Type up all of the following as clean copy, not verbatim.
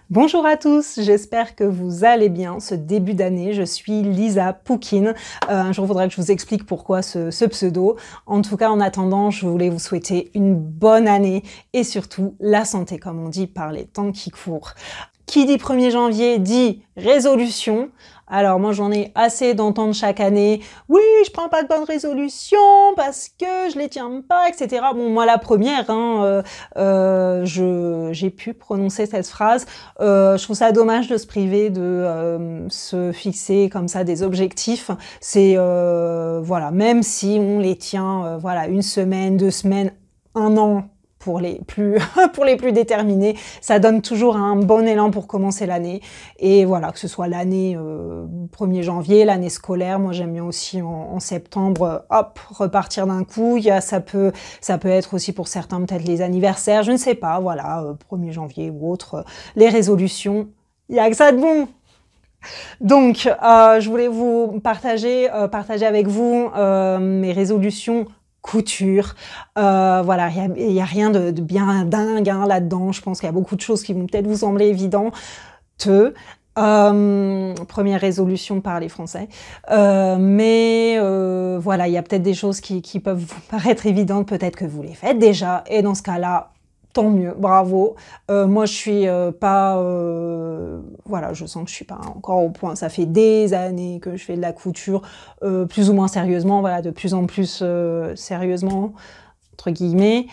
Bonjour à tous, j'espère que vous allez bien ce début d'année. Je suis Lisa Poukine. Un jour, il faudrait que je vous explique pourquoi ce pseudo. En tout cas, en attendant, je voulais vous souhaiter une bonne année et surtout la santé, comme on dit par les temps qui courent. Qui dit 1er janvier dit résolution. Alors moi j'en ai assez d'entendre chaque année, oui je prends pas de bonnes résolutions parce que je les tiens pas, etc. Bon moi la première, j'ai pu prononcer cette phrase. Je trouve ça dommage de se priver de se fixer comme ça des objectifs. C'est voilà, même si on les tient voilà 1 semaine, 2 semaines, 1 an. Pour les plus pour les plus déterminés, ça donne toujours un bon élan pour commencer l'année. Et voilà, que ce soit l'année 1er janvier, l'année scolaire, moi j'aime bien aussi en septembre, hop, repartir d'un coup. Ça peut être aussi pour certains peut-être les anniversaires, je ne sais pas, voilà, 1er janvier ou autre, les résolutions, il y a que ça de bon. Donc, je voulais vous partager avec vous mes résolutions couture. Voilà, il y a rien de bien dingue hein, là-dedans. Je pense qu'il y a beaucoup de choses qui vont peut-être vous sembler évidentes. Première résolution, parler français. Mais voilà, il y a peut-être des choses qui peuvent vous paraître évidentes. Peut-être que vous les faites déjà. Et dans ce cas-là, tant mieux, bravo. Moi, je suis pas... voilà, je sens que je suis pas encore au point. Ça fait des années que je fais de la couture, plus ou moins sérieusement, voilà, de plus en plus sérieusement, entre guillemets.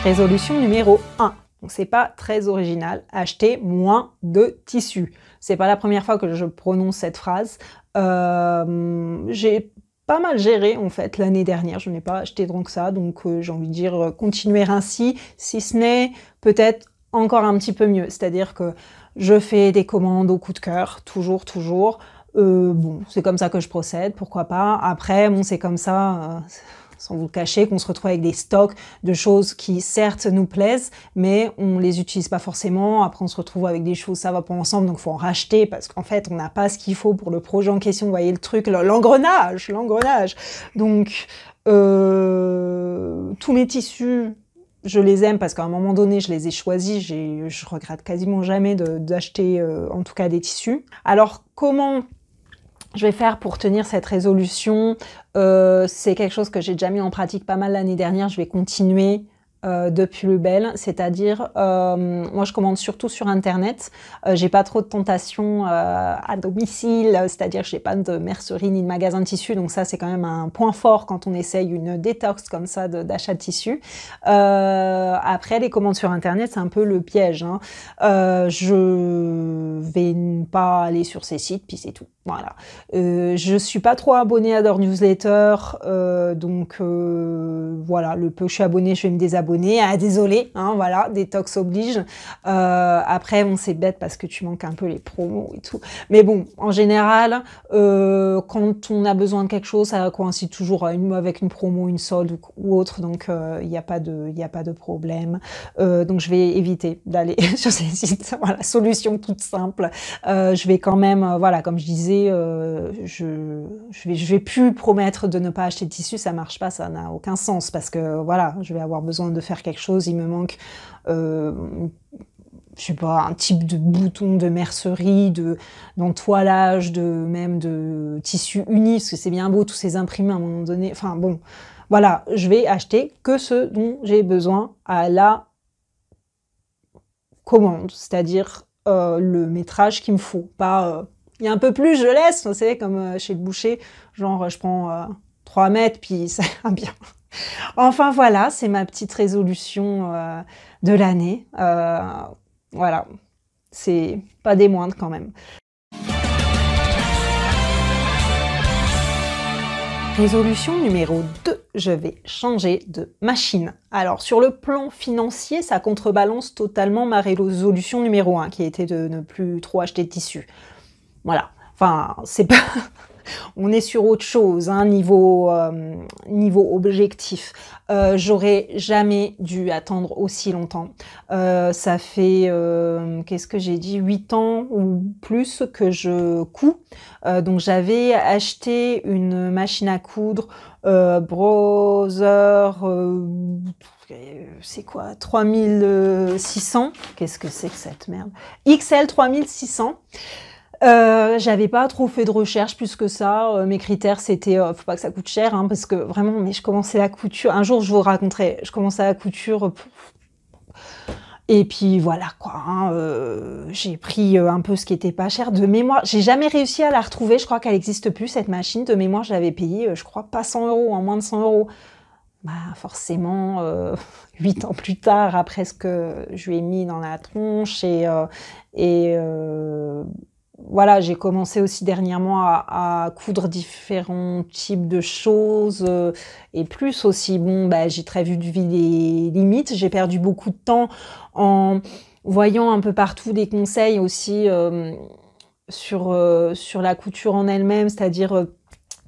Résolution numéro 1. Donc c'est pas très original, acheter moins de tissu. C'est pas la première fois que je prononce cette phrase. J'ai pas mal géré en fait l'année dernière, je n'ai pas acheté tant que ça, donc j'ai envie de dire continuer ainsi, si ce n'est peut-être encore un petit peu mieux, c'est-à-dire que je fais des commandes au coup de cœur, toujours. Bon, c'est comme ça que je procède, pourquoi pas. Après, bon, c'est comme ça, sans vous le cacher, qu'on se retrouve avec des stocks de choses qui certes nous plaisent, mais on les utilise pas forcément. Après, on se retrouve avec des choses, ça va pas ensemble, donc faut en racheter parce qu'en fait, on n'a pas ce qu'il faut pour le projet en question. Vous voyez le truc, l'engrenage. Donc, tous mes tissus, je les aime parce qu'à un moment donné, je les ai choisis. Je regrette quasiment jamais d'acheter, en tout cas, des tissus. Alors, comment je vais faire pour tenir cette résolution? C'est quelque chose que j'ai déjà mis en pratique pas mal l'année dernière. Je vais continuer de plus belle, c'est-à-dire moi je commande surtout sur internet, j'ai pas trop de tentations à domicile, c'est-à-dire que j'ai pas de mercerie ni de magasin de tissu, donc ça c'est quand même un point fort quand on essaye une détox comme ça d'achat de tissu. Après les commandes sur internet c'est un peu le piège, hein. Je vais pas aller sur ces sites puis c'est tout. Voilà. Je suis pas trop abonnée à leur newsletter, donc voilà, le peu que je suis abonnée, je vais me désabonner. Ah, désolé, hein, voilà, détox oblige. Après, bon, c'est bête parce que tu manques un peu les promos et tout. Mais bon, en général, quand on a besoin de quelque chose, ça coïncide toujours avec une promo, une solde ou autre, donc il n'y a pas de problème. Donc je vais éviter d'aller sur ces sites. Voilà, solution toute simple. Je vais quand même, voilà, comme je disais, je vais plus promettre de ne pas acheter de tissu, ça marche pas, ça n'a aucun sens parce que voilà, je vais avoir besoin de faire quelque chose, il me manque je sais pas, un type de bouton de mercerie, d'entoilage, même de tissu uni, parce que c'est bien beau tous ces imprimés à un moment donné, enfin bon, voilà, je vais acheter que ce dont j'ai besoin à la commande, c'est-à-dire le métrage qu'il me faut, pas il y a un peu plus, je laisse, vous savez, comme chez le boucher, genre je prends 3 mètres, puis ça ira bien. Enfin voilà, c'est ma petite résolution de l'année. Voilà, c'est pas des moindres quand même. Résolution numéro 2, je vais changer de machine. Alors sur le plan financier, ça contrebalance totalement ma résolution numéro 1, qui était de ne plus trop acheter de tissu. Voilà, enfin, c'est pas... On est sur autre chose, hein, niveau objectif. J'aurais jamais dû attendre aussi longtemps. Ça fait, qu'est-ce que j'ai dit, 8 ans ou plus que je couds. Donc j'avais acheté une machine à coudre Brother, c'est quoi, 3600. Qu'est-ce que c'est que cette merde? XL 3600. J'avais pas trop fait de recherche plus que ça. Mes critères, c'était faut pas que ça coûte cher, hein, parce que vraiment, mais je commençais la couture. Un jour, je vous raconterai. Je commençais la couture. Et puis voilà quoi. Hein, j'ai pris un peu ce qui était pas cher de mémoire. J'ai jamais réussi à la retrouver. Je crois qu'elle n'existe plus cette machine. De mémoire, je l'avais payée, je crois pas 100 €, en moins de 100 €. Bah forcément, 8 ans plus tard, après ce que je lui ai mis dans la tronche et voilà, j'ai commencé aussi dernièrement à coudre différents types de choses et plus aussi, bon, bah, j'ai très vu les limites. J'ai perdu beaucoup de temps en voyant un peu partout des conseils aussi sur la couture en elle-même, c'est-à-dire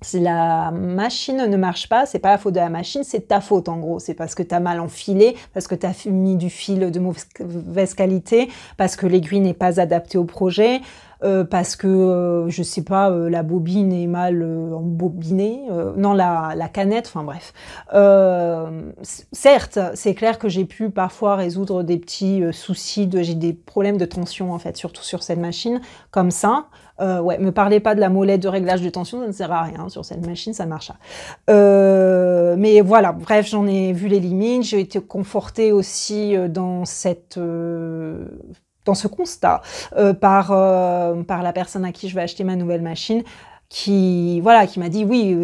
si la machine ne marche pas, c'est pas la faute de la machine, c'est de ta faute en gros. C'est parce que tu as mal enfilé, parce que tu as mis du fil de mauvaise qualité, parce que l'aiguille n'est pas adaptée au projet, parce que, je sais pas, la bobine est mal embobinée, non, la canette, enfin bref. Certes, c'est clair que j'ai pu parfois résoudre des petits soucis, j'ai des problèmes de tension en fait, surtout sur cette machine, comme ça. Ouais, me parlez pas de la molette de réglage de tension, ça ne sert à rien sur cette machine, ça ne marche pas. Mais voilà, bref, j'en ai vu les limites, j'ai été confortée aussi dans ce constat par la personne à qui je vais acheter ma nouvelle machine, qui m'a dit oui,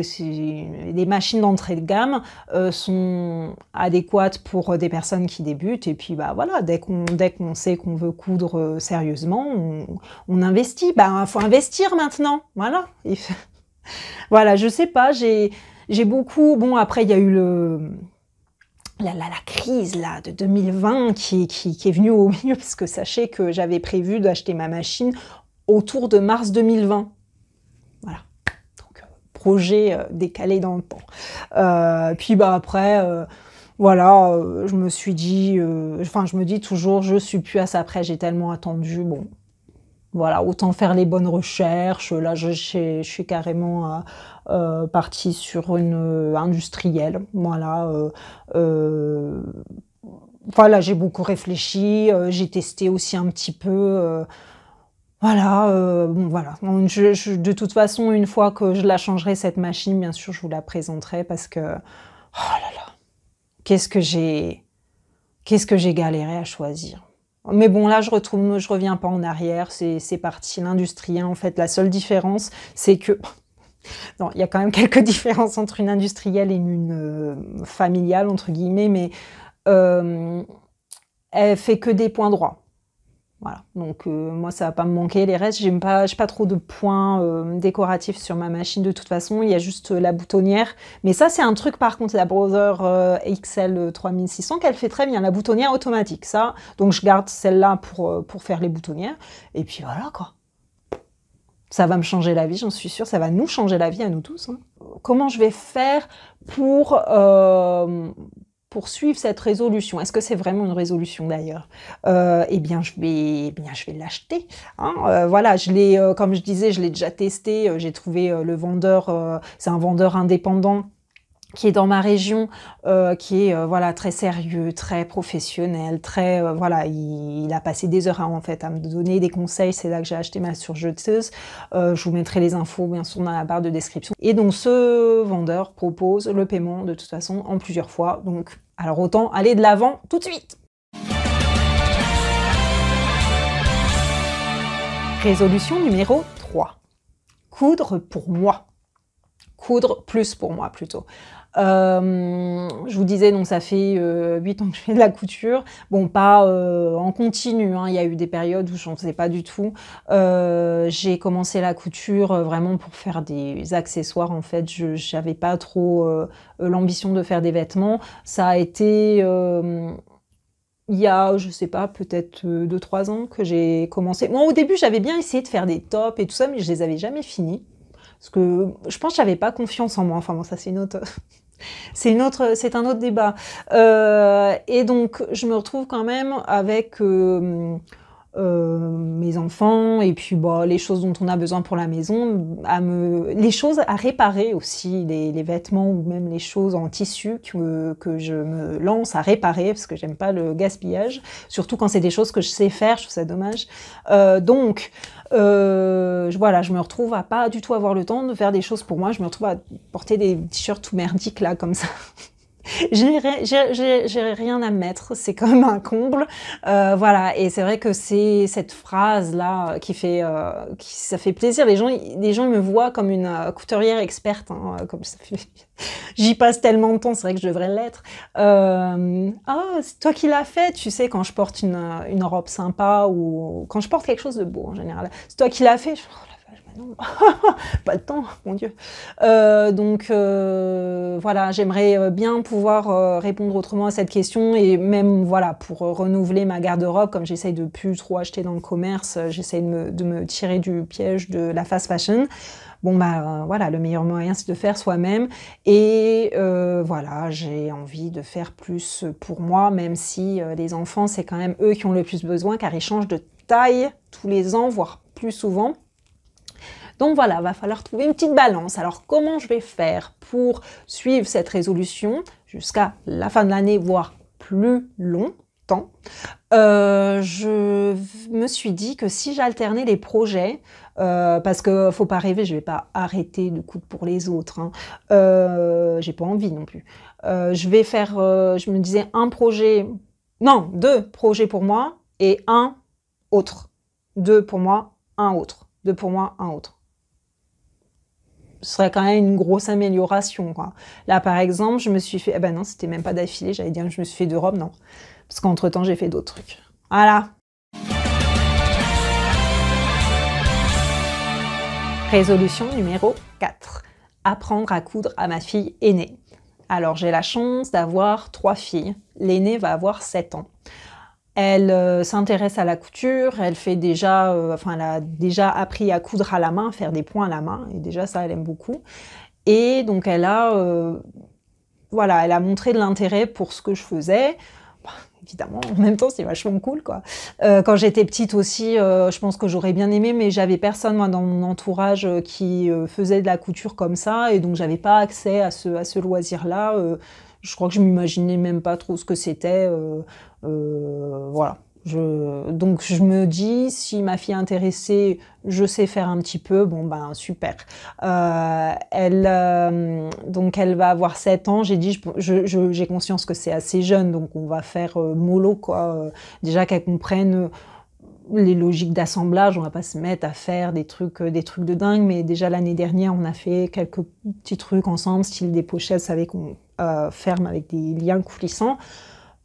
les machines d'entrée de gamme sont adéquates pour des personnes qui débutent, et puis bah voilà, dès qu'on sait qu'on veut coudre sérieusement, on investit. Bah faut investir maintenant, voilà. Voilà, je sais pas, j'ai beaucoup, bon après il y a eu la crise là de 2020 qui est venue au milieu, parce que sachez que j'avais prévu d'acheter ma machine autour de mars 2020. Voilà, donc projet décalé dans le temps. Puis bah après, voilà, je me suis dit, enfin je me dis toujours, je suis plus à ça près, j'ai tellement attendu, bon, voilà, autant faire les bonnes recherches. Là, je suis carrément partie sur une industrielle, voilà. Voilà, j'ai beaucoup réfléchi, j'ai testé aussi un petit peu. Voilà, bon voilà. De toute façon, une fois que je la changerai cette machine, bien sûr, je vous la présenterai parce que, oh là là, qu'est-ce que j'ai galéré à choisir. Mais bon, là, je reviens pas en arrière, c'est parti. L'industriel, en fait, la seule différence, c'est que, non, il y a quand même quelques différences entre une industrielle et une familiale, entre guillemets, mais elle fait que des points droits. Voilà, donc moi ça va pas me manquer. Les restes, j'ai pas trop de points décoratifs sur ma machine de toute façon. Il y a juste la boutonnière, mais ça c'est un truc par contre, la Brother XL 3600 qu'elle fait très bien, la boutonnière automatique. Ça, donc je garde celle-là pour faire les boutonnières. Et puis voilà quoi. Ça va me changer la vie, j'en suis sûre. Ça va nous changer la vie à nous tous. Hein. Comment je vais faire pour suivre cette résolution? Est-ce que c'est vraiment une résolution d'ailleurs? Eh bien, je vais l'acheter. Hein. Voilà, comme je disais, je l'ai déjà testé. J'ai trouvé le vendeur, c'est un vendeur indépendant qui est dans ma région, qui est voilà très sérieux, très professionnel, très voilà, il a passé des heures en fait à me donner des conseils. C'est là que j'ai acheté ma surjeteuse. Je vous mettrai les infos bien sûr dans la barre de description. Et donc ce vendeur propose le paiement de toute façon en plusieurs fois. Donc alors autant aller de l'avant tout de suite. Résolution numéro 3. Coudre pour moi. Coudre plus pour moi plutôt. Je vous disais, donc ça fait 8 ans que je fais de la couture. Bon, pas en continu, hein. Il y a eu des périodes où je n'en faisais pas du tout. J'ai commencé la couture vraiment pour faire des accessoires. En fait, je n'avais pas trop l'ambition de faire des vêtements. Ça a été... il y a, je sais pas, peut-être 2-3 ans que j'ai commencé. Moi, au début, j'avais bien essayé de faire des tops et tout ça, mais je les avais jamais finis. Parce que je pense que j'avais pas confiance en moi. Enfin bon, ça c'est c'est un autre débat. Et donc je me retrouve quand même avec mes enfants, et puis bah, les choses dont on a besoin pour la maison, les choses à réparer aussi, les vêtements ou même les choses en tissu que je me lance à réparer, parce que j'aime pas le gaspillage, surtout quand c'est des choses que je sais faire, je trouve ça dommage. Voilà, je me retrouve à pas du tout avoir le temps de faire des choses pour moi, je me retrouve à porter des t-shirts tout merdiques là, comme ça. J'ai rien à mettre, c'est quand même un comble. Voilà, et c'est vrai que c'est cette phrase-là ça fait plaisir. Les gens ils me voient comme une couturière experte, hein, comme ça fait... J'y passe tellement de temps, c'est vrai que je devrais l'être. C'est toi qui l'as fait, tu sais, quand je porte une robe sympa ou quand je porte quelque chose de beau en général. C'est toi qui l'as fait. Non, pas le temps, mon Dieu. Voilà, j'aimerais bien pouvoir répondre autrement à cette question, et même voilà, pour renouveler ma garde-robe, comme j'essaye de plus trop acheter dans le commerce, j'essaye de me tirer du piège de la fast fashion. Bon bah voilà, le meilleur moyen c'est de faire soi-même, et voilà, j'ai envie de faire plus pour moi, même si les enfants c'est quand même eux qui ont le plus besoin, car ils changent de taille tous les ans, voire plus souvent. Donc voilà, va falloir trouver une petite balance. Alors comment je vais faire pour suivre cette résolution jusqu'à la fin de l'année, voire plus longtemps? Je me suis dit que si j'alternais les projets, parce que faut pas rêver, je vais pas arrêter de coudre pour les autres, hein. J'ai pas envie non plus. Je vais faire, je me disais deux projets pour moi et un autre. Deux pour moi, un autre. Deux pour moi, un autre. Ce serait quand même une grosse amélioration, quoi. Là, par exemple, je me suis fait... Eh ben non, c'était même pas d'affilée, j'allais dire que je me suis fait 2 robes, non. Parce qu'entre-temps, j'ai fait d'autres trucs. Voilà. Résolution numéro 4. Apprendre à coudre à ma fille aînée. Alors, j'ai la chance d'avoir 3 filles. L'aînée va avoir 7 ans. Elle s'intéresse à la couture, elle elle a déjà appris à coudre à la main, faire des points à la main, et déjà ça, elle aime beaucoup. Et donc elle a montré de l'intérêt pour ce que je faisais. Bah, évidemment, en même temps, c'est vachement cool, quoi. Quand j'étais petite aussi, je pense que j'aurais bien aimé, mais j'avais personne, moi, dans mon entourage qui faisait de la couture comme ça, et donc j'avais pas accès à ce loisir-là. Je crois que je m'imaginais même pas trop ce que c'était. Voilà. Donc je me dis, si ma fille est intéressée, je sais faire un petit peu, bon ben super. Donc elle va avoir 7 ans, j'ai dit, j'ai conscience que c'est assez jeune, donc on va faire mollo, quoi. Déjà qu'elle comprenne les logiques d'assemblage, on va pas se mettre à faire des trucs de dingue, mais déjà l'année dernière, on a fait quelques petits trucs ensemble, style des pochettes, vous savez, qu'on ferme avec des liens coulissants.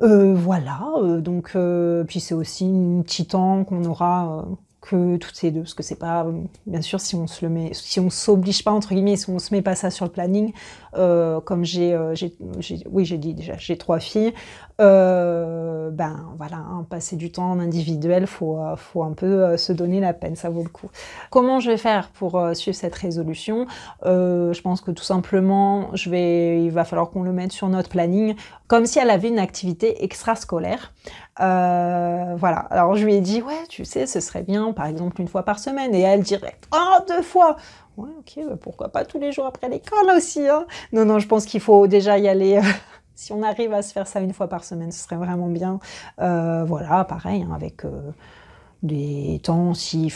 Voilà, puis c'est aussi un petit temps qu'on aura que toutes les deux, parce que c'est pas, bien sûr, si on s'oblige pas, entre guillemets, si on se met pas ça sur le planning, comme j'ai dit déjà, j'ai 3 filles, ben voilà, hein, passer du temps en individuel, faut un peu se donner la peine, ça vaut le coup. Comment je vais faire pour suivre cette résolution? Je pense que tout simplement, il va falloir qu'on le mette sur notre planning, comme si elle avait une activité extrascolaire. Voilà, alors je lui ai dit, ouais, tu sais, ce serait bien, par exemple, 1 fois par semaine, et elle dirait, oh, 2 fois! Ouais, ok, bah pourquoi pas tous les jours après l'école aussi, hein. Non, je pense qu'il faut déjà y aller... Si on arrive à se faire ça 1 fois par semaine, ce serait vraiment bien. Voilà, pareil, hein, avec des temps, si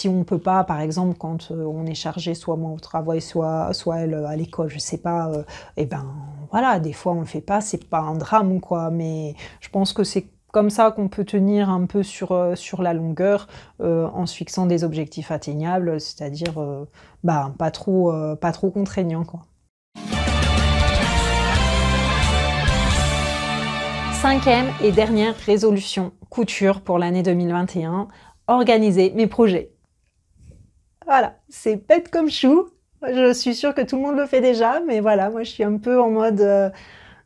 on peut pas, par exemple, quand on est chargé, soit moi au travail, soit elle à l'école, je sais pas, et ben voilà, des fois on le fait pas, c'est pas un drame, quoi, mais je pense que c'est comme ça qu'on peut tenir un peu sur la longueur, en se fixant des objectifs atteignables, c'est-à-dire pas trop contraignants, quoi. 5e et dernière résolution, couture pour l'année 2021, organiser mes projets. Voilà, c'est bête comme chou, je suis sûre que tout le monde le fait déjà, mais voilà, moi je suis un peu en mode...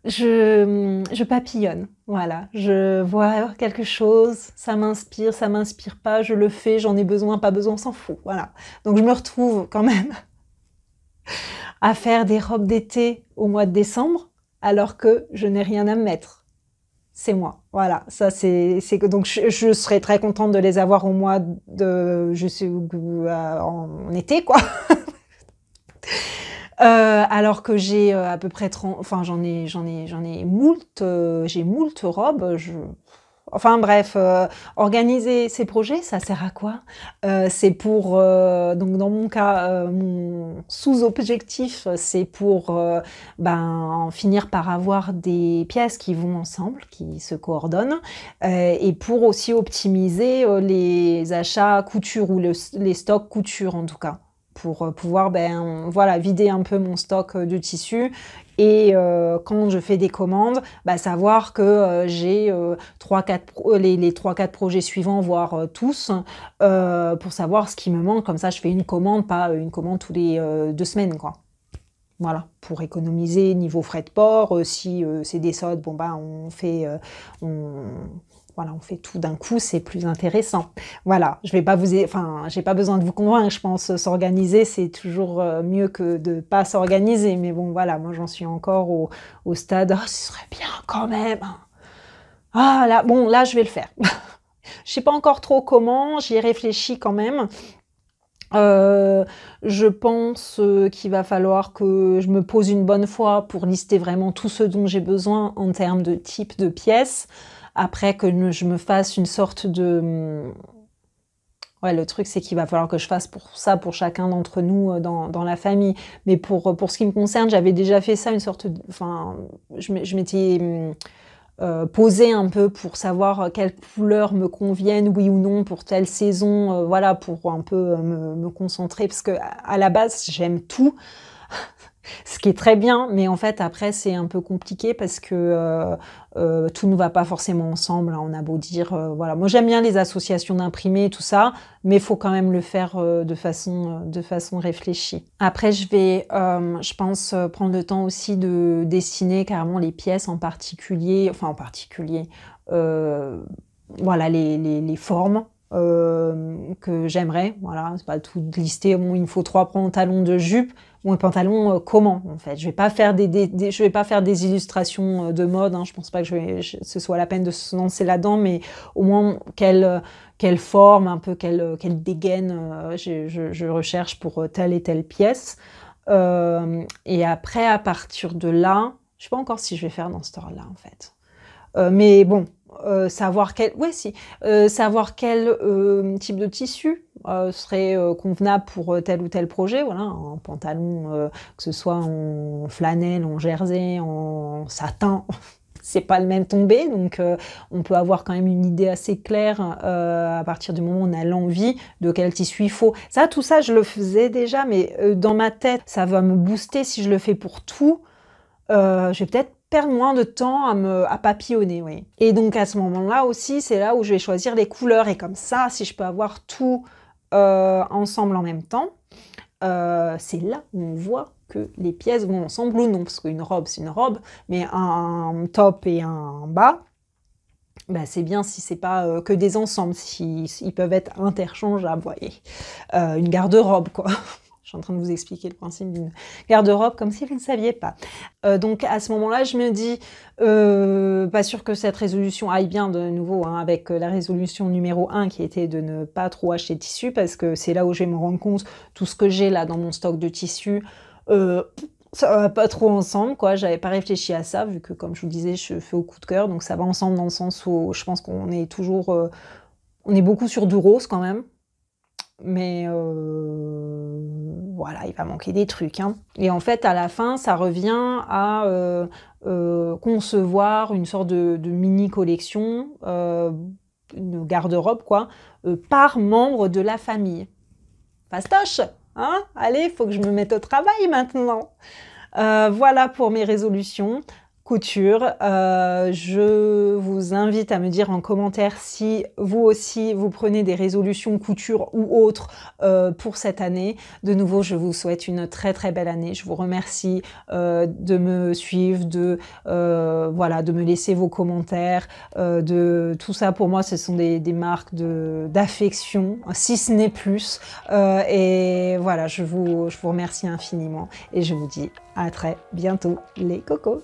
je papillonne, voilà, je vois quelque chose, ça m'inspire pas, je le fais, j'en ai besoin, pas besoin, on s'en fout, voilà. Donc je me retrouve quand même à faire des robes d'été au mois de décembre, alors que je n'ai rien à me mettre. c'est moi. Voilà, ça c'est que donc je serais très contente de les avoir au mois de je sais en été quoi. Alors que j'ai à peu près 30, enfin j'en ai moult, j'ai moult robes. Enfin bref, organiser ces projets, ça sert à quoi? C'est pour, donc dans mon cas, mon sous-objectif, c'est pour ben, finir par avoir des pièces qui vont ensemble, qui se coordonnent, et pour aussi optimiser les achats couture ou les stocks couture en tout cas pour pouvoir ben, voilà, vider un peu mon stock de tissus et quand je fais des commandes, bah, savoir que j'ai les 3-4 projets suivants, voire tous, pour savoir ce qui me manque. Comme ça, je fais une commande, pas une commande tous les 2 semaines, quoi. Voilà, pour économiser niveau frais de port. Si c'est des soldes, bon bah voilà, on fait tout d'un coup, c'est plus intéressant. Voilà, je vais pas enfin, j'ai pas besoin de vous convaincre, je pense s'organiser, c'est toujours mieux que de pas s'organiser. Mais bon, voilà, moi j'en suis encore au stade, oh, ce serait bien quand même. Ah là, bon, là je vais le faire. Je sais pas encore trop comment, j'y ai réfléchi quand même. Je pense qu'il va falloir que je me pose une bonne fois pour lister vraiment tout ce dont j'ai besoin en termes de type de pièces. Après que je me fasse une sorte de... Ouais, le truc, c'est qu'il va falloir que je fasse pour ça pour chacun d'entre nous dans la famille. Mais pour ce qui me concerne, j'avais déjà fait ça, une sorte de... Enfin, je m'étais... poser un peu pour savoir quelles couleurs me conviennent, oui ou non, pour telle saison, voilà, pour un peu me concentrer, parce que à la base, j'aime tout, ce qui est très bien, mais en fait, après, c'est un peu compliqué parce que tout ne va pas forcément ensemble, hein, on a beau dire, voilà. Moi, j'aime bien les associations d'imprimés, tout ça, mais il faut quand même le faire de façon réfléchie. Après, je vais, je pense, prendre le temps aussi de dessiner carrément les pièces en particulier, enfin en particulier, voilà, les formes que j'aimerais, voilà, c'est pas tout lister, bon, il me faut 3 pantalons de jupe, bon, les pantalons, comment, en fait? Je vais pas faire je vais pas faire des illustrations de mode, hein, je pense pas que ce soit la peine de se lancer là-dedans, mais au moins, quelle forme, un peu, quelle dégaine je recherche pour telle et telle pièce. Et après, à partir de là, je sais pas encore si je vais faire dans ce ordre-là, en fait. Mais bon, savoir quel, ouais, si, savoir quel type de tissu serait convenable pour tel ou tel projet. Voilà, un pantalon, que ce soit en flanelle, en jersey, en satin. C'est pas le même tombé, donc on peut avoir quand même une idée assez claire à partir du moment où on a l'envie de quel tissu il faut. Ça, tout ça, je le faisais déjà, mais dans ma tête, ça va me booster si je le fais pour tout. Je vais peut-être perdre moins de temps à papillonner, oui. Et donc à ce moment-là aussi, c'est là où je vais choisir les couleurs. Et comme ça, si je peux avoir tout ensemble en même temps, c'est là où on voit que les pièces vont ensemble ou non. Parce qu'une robe, c'est une robe, mais un top et un bas, bah, c'est bien si c'est pas que des ensembles, ils peuvent être interchangeables, vous voyez. Une garde-robe, quoi. Je suis en train de vous expliquer le principe d'une garde-robe comme si vous ne saviez pas. Donc à ce moment-là, je me dis, pas sûr que cette résolution aille bien de nouveau, hein, avec la résolution numéro 1 qui était de ne pas trop acheter de tissu, parce que c'est là où je vais me rendre compte, tout ce que j'ai là dans mon stock de tissu, ça va pas trop ensemble, quoi. J'avais pas réfléchi à ça, vu que comme je vous disais, je fais au coup de cœur, donc ça va ensemble dans le sens où je pense qu'on est toujours... on est beaucoup sur du rose quand même. Mais voilà, il va manquer des trucs, hein. Et en fait, à la fin, ça revient à concevoir une sorte de mini-collection, une garde-robe, quoi, par membre de la famille. Fastoche, hein? Allez, il faut que je me mette au travail maintenant. Voilà pour mes résolutions couture. Je vous invite à me dire en commentaire si vous aussi vous prenez des résolutions couture ou autres pour cette année. De nouveau, je vous souhaite une très très belle année. Je vous remercie de me suivre, voilà, de me laisser vos commentaires, de tout ça. Pour moi, ce sont des marques d'affection, si ce n'est plus. Et voilà, je vous remercie infiniment et je vous dis à très bientôt les cocos.